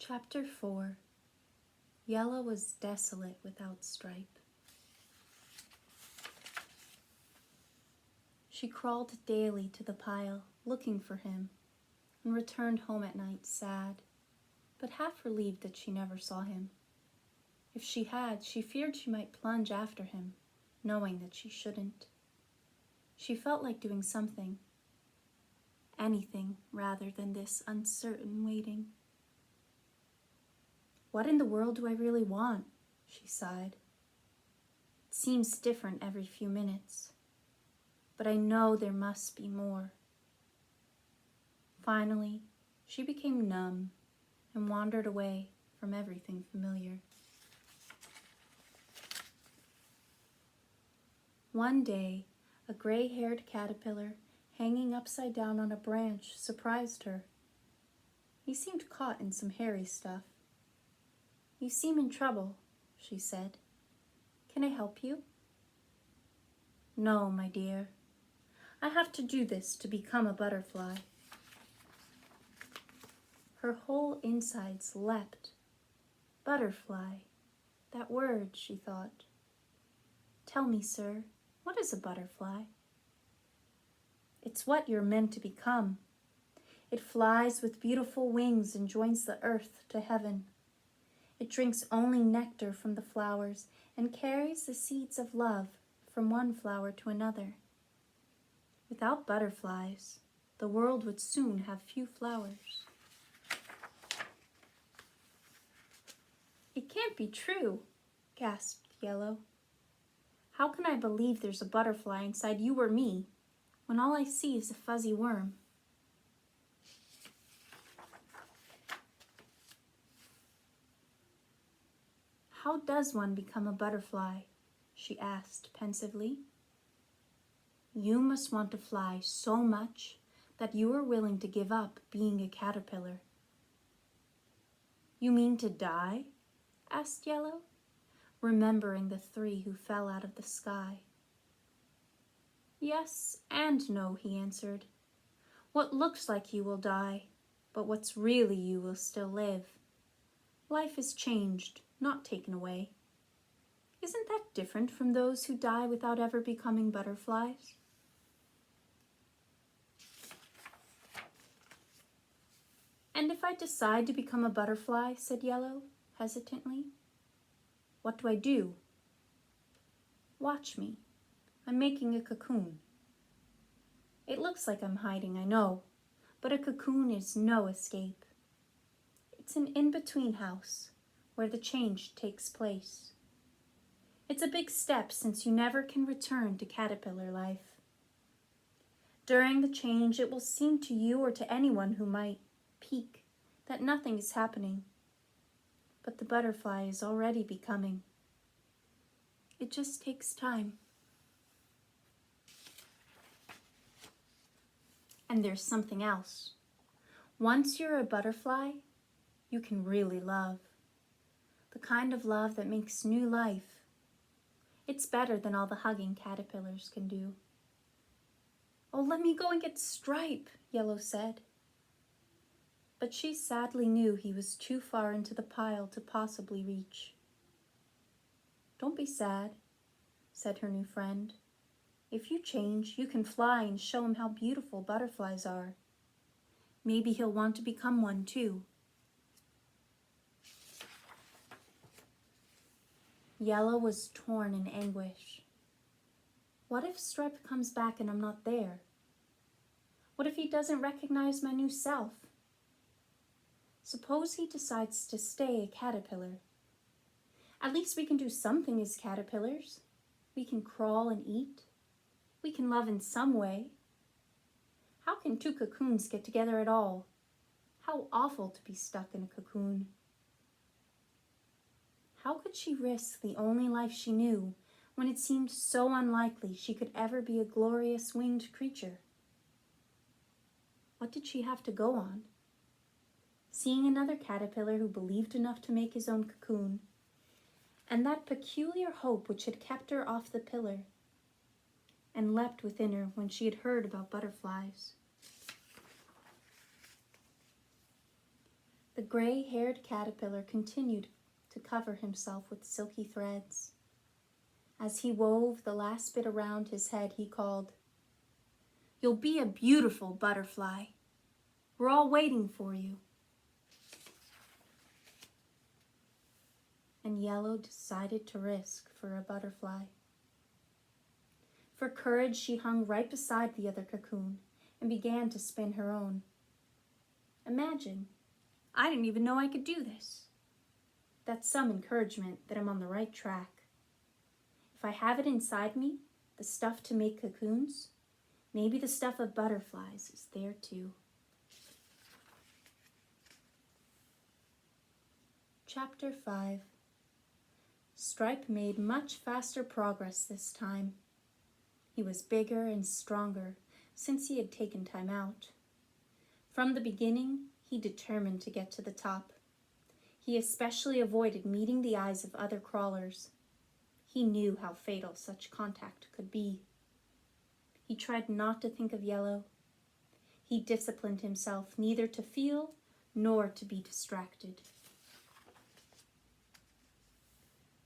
Chapter 4. Yellow was desolate without Stripe. She crawled daily to the pile, looking for him, and returned home at night sad, but half relieved that she never saw him. If she had, she feared she might plunge after him, knowing that she shouldn't. She felt like doing something, anything rather than this uncertain waiting. What in the world do I really want? She sighed. It seems different every few minutes, but I know there must be more. Finally, she became numb and wandered away from everything familiar. One day, a gray-haired caterpillar hanging upside down on a branch surprised her. He seemed caught in some hairy stuff. "You seem in trouble," she said. "Can I help you?" "No, my dear. I have to do this to become a butterfly." Her whole insides leapt. Butterfly. That word, she thought. "Tell me, sir, what is a butterfly?" "It's what you're meant to become. It flies with beautiful wings and joins the earth to heaven. It drinks only nectar from the flowers and carries the seeds of love from one flower to another. Without butterflies, the world would soon have few flowers." "It can't be true," gasped Yellow. "How can I believe there's a butterfly inside you or me, when all I see is a fuzzy worm?" "How does one become a butterfly?" she asked pensively. "You must want to fly so much that you are willing to give up being a caterpillar." "You mean to die?" asked Yellow, remembering the 3 who fell out of the sky. "Yes and no," he answered. "What looks like you will die, but what's really you will still live. Life is changed, not taken away. Isn't that different from those who die without ever becoming butterflies?" "And if I decide to become a butterfly," said Yellow, hesitantly, "what do I do?" "Watch me. I'm making a cocoon. It looks like I'm hiding, I know, but a cocoon is no escape. It's an in-between house where the change takes place. It's a big step since you never can return to caterpillar life. During the change, it will seem to you or to anyone who might peek that nothing is happening, but the butterfly is already becoming. It just takes time. And there's something else. Once you're a butterfly, you can really love. The kind of love that makes new life. It's better than all the hugging caterpillars can do." "Oh, let me go and get Stripe," Yellow said. But she sadly knew he was too far into the pile to possibly reach. "Don't be sad," said her new friend. "If you change, you can fly and show him how beautiful butterflies are. Maybe he'll want to become one too." Yellow was torn in anguish. What if Stripe comes back and I'm not there? What if he doesn't recognize my new self? Suppose he decides to stay a caterpillar. At least we can do something as caterpillars. We can crawl and eat. We can love in some way. How can 2 cocoons get together at all? How awful to be stuck in a cocoon. How could she risk the only life she knew when it seemed so unlikely she could ever be a glorious winged creature? What did she have to go on? Seeing another caterpillar who believed enough to make his own cocoon, and that peculiar hope which had kept her off the pillar and leapt within her when she had heard about butterflies. The The gray-haired caterpillar continued to cover himself with silky threads. As he wove the last bit around his head, he called, "You'll be a beautiful butterfly. We're all waiting for you." And Yellow decided to risk for a butterfly. For courage, she hung right beside the other cocoon and began to spin her own. Imagine, I didn't even know I could do this. That's some encouragement that I'm on the right track. If I have it inside me, the stuff to make cocoons, maybe the stuff of butterflies is there too. Chapter 5. Stripe made much faster progress this time. He was bigger and stronger since he had taken time out. From the beginning, he determined to get to the top. He especially avoided meeting the eyes of other crawlers. He knew how fatal such contact could be. He tried not to think of Yellow. He disciplined himself neither to feel nor to be distracted.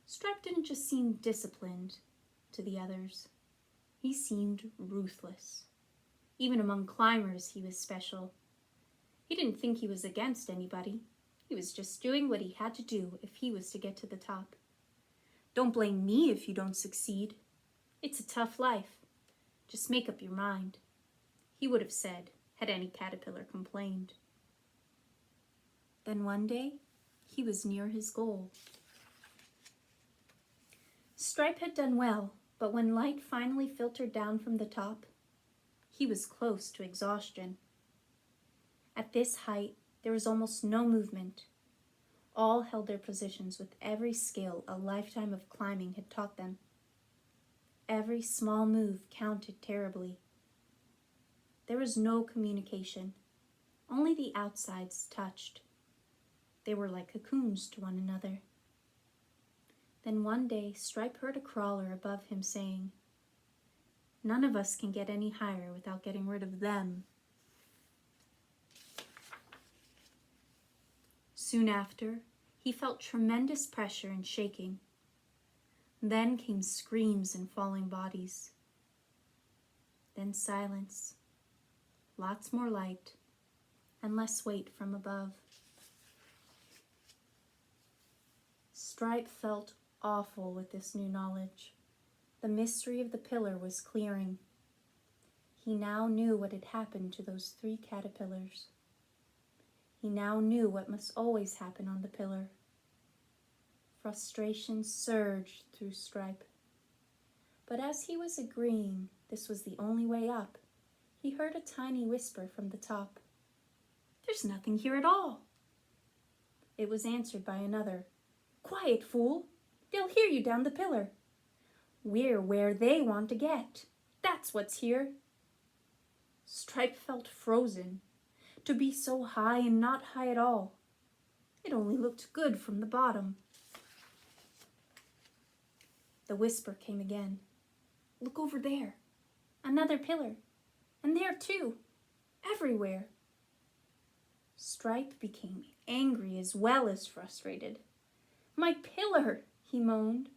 Stripe didn't just seem disciplined to the others. He seemed ruthless. Even among climbers, he was special. He didn't think he was against anybody. He was just doing what he had to do if he was to get to the top. "Don't blame me if you don't succeed. It's a tough life. Just make up your mind," he would have said had any caterpillar complained. Then one day, he was near his goal. Stripe had done well, but when light finally filtered down from the top, he was close to exhaustion. At this height, there was almost no movement. All held their positions with every skill a lifetime of climbing had taught them. Every small move counted terribly. There was no communication. Only the outsides touched. They were like cocoons to one another. Then one day, Stripe heard a crawler above him saying, "None of us can get any higher without getting rid of them." Soon after, he felt tremendous pressure and shaking. Then came screams and falling bodies. Then silence, lots more light, and less weight from above. Stripe felt awful with this new knowledge. The mystery of the pillar was clearing. He now knew what had happened to those 3 caterpillars. He now knew what must always happen on the pillar. Frustration surged through Stripe. But as he was agreeing this was the only way up, he heard a tiny whisper from the top. "There's nothing here at all." It was answered by another. "Quiet, fool! They'll hear you down the pillar. We're where they want to get. That's what's here." Stripe felt frozen. To be so high and not high at all. It only looked good from the bottom. The whisper came again. "Look over there. Another pillar. And there too. Everywhere." Stripe became angry as well as frustrated. "My pillar," he moaned.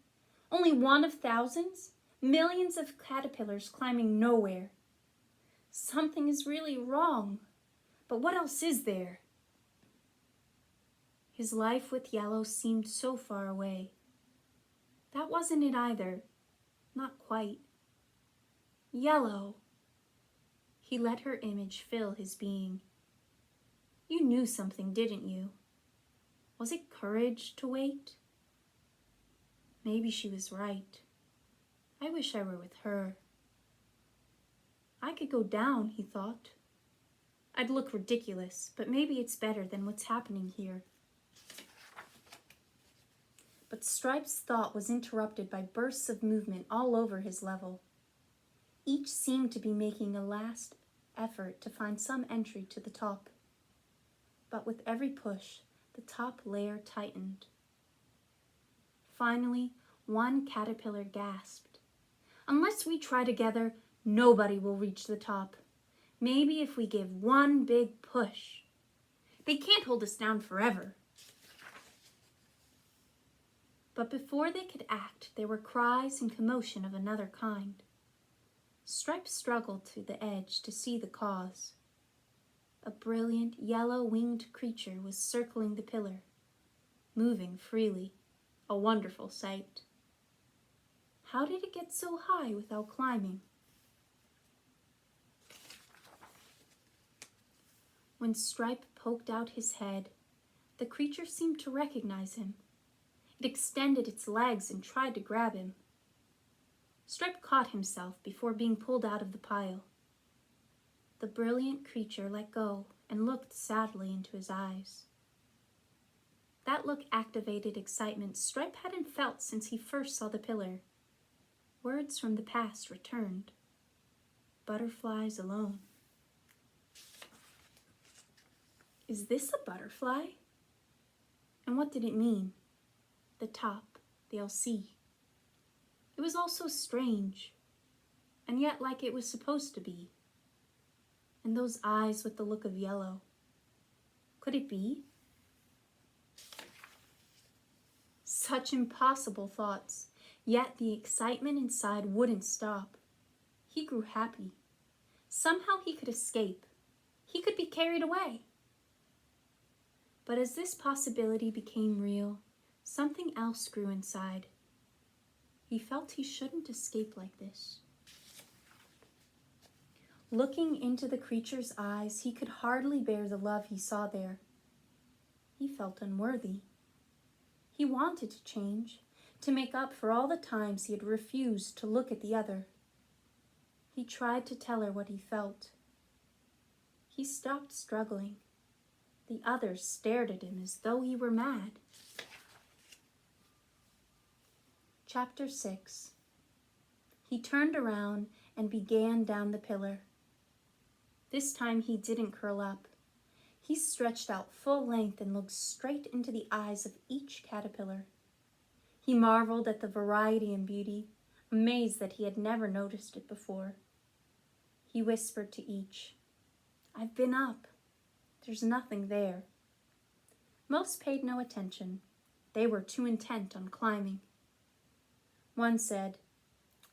"Only one of thousands? Millions of caterpillars climbing nowhere. Something is really wrong. But what else is there?" His life with Yellow seemed so far away. That wasn't it either. Not quite. Yellow. He let her image fill his being. "You knew something, didn't you? Was it courage to wait?" Maybe she was right. I wish I were with her. I could go down, he thought. I'd look ridiculous, but maybe it's better than what's happening here. But Stripe's thought was interrupted by bursts of movement all over his level. Each seemed to be making a last effort to find some entry to the top. But with every push, the top layer tightened. Finally, one caterpillar gasped. "Unless we try together, nobody will reach the top. Maybe if we give one big push." They can't hold us down forever. But before they could act, there were cries and commotion of another kind. Stripe struggled to the edge to see the cause. A brilliant, yellow-winged creature was circling the pillar, moving freely, a wonderful sight. How did it get so high without climbing? When Stripe poked out his head, the creature seemed to recognize him. It extended its legs and tried to grab him. Stripe caught himself before being pulled out of the pile. The brilliant creature let go and looked sadly into his eyes. That look activated excitement Stripe hadn't felt since he first saw the pillar. Words from the past returned. Butterflies alone. Is this a butterfly? And what did it mean? The top, they'll see. It was all so strange, and yet like it was supposed to be. And those eyes with the look of yellow. Could it be? Such impossible thoughts, yet the excitement inside wouldn't stop. He grew happy. Somehow he could escape. He could be carried away. But as this possibility became real, something else grew inside. He felt he shouldn't escape like this. Looking into the creature's eyes, he could hardly bear the love he saw there. He felt unworthy. He wanted to change, to make up for all the times he had refused to look at the other. He tried to tell her what he felt. He stopped struggling. The others stared at him as though he were mad. Chapter 6. He turned around and began down the pillar. This time he didn't curl up. He stretched out full length and looked straight into the eyes of each caterpillar. He marveled at the variety and beauty, amazed that he had never noticed it before. He whispered to each, "I've been up. There's nothing there." Most paid no attention. They were too intent on climbing. One said,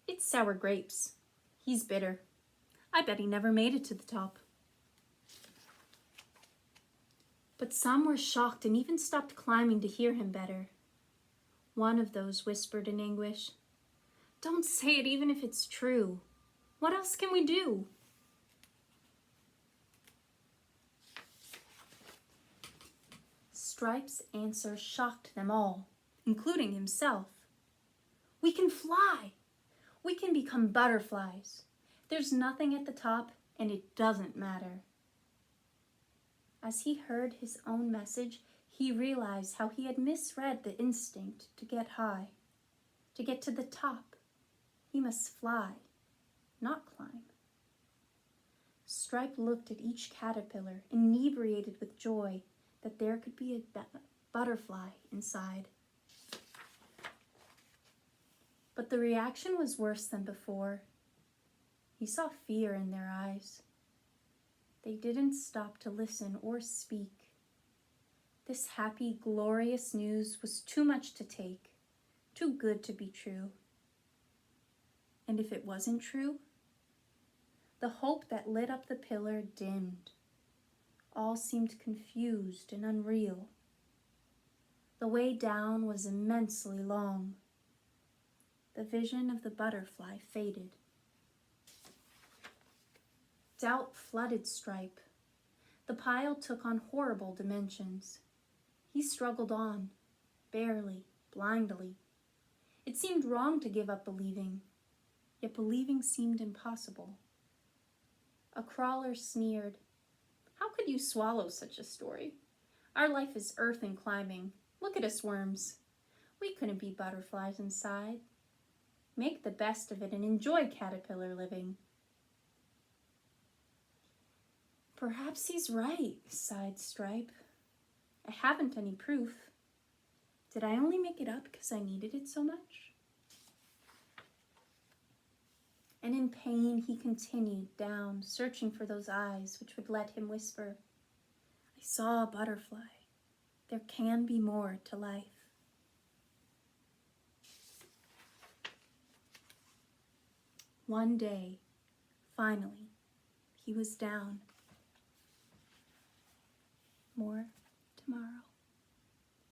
"It's sour grapes. He's bitter. I bet he never made it to the top." But some were shocked and even stopped climbing to hear him better. One of those whispered in anguish, "Don't say it even if it's true. What else can we do?" Stripe's answer shocked them all, including himself. "We can fly. We can become butterflies. There's nothing at the top, and it doesn't matter." As he heard his own message, he realized how he had misread the instinct to get high. To get to the top, he must fly, not climb. Stripe looked at each caterpillar, inebriated with joy that there could be a butterfly inside. But the reaction was worse than before. He saw fear in their eyes. They didn't stop to listen or speak. This happy, glorious news was too much to take, too good to be true. And if it wasn't true? The hope that lit up the pillar dimmed. All seemed confused and unreal. The way down was immensely long. The vision of the butterfly faded. Doubt flooded Stripe. The pile took on horrible dimensions. He struggled on, barely, blindly. It seemed wrong to give up believing, yet believing seemed impossible. A crawler sneered, "How could you swallow such a story? Our life is earth and climbing. Look at us worms. We couldn't be butterflies inside. Make the best of it and enjoy caterpillar living." "Perhaps he's right," sighed Stripe. "I haven't any proof. Did I only make it up because I needed it so much?" And in pain he continued down, searching for those eyes which would let him whisper, "I saw a butterfly. There can be more to life. One day, finally, he was down. More tomorrow.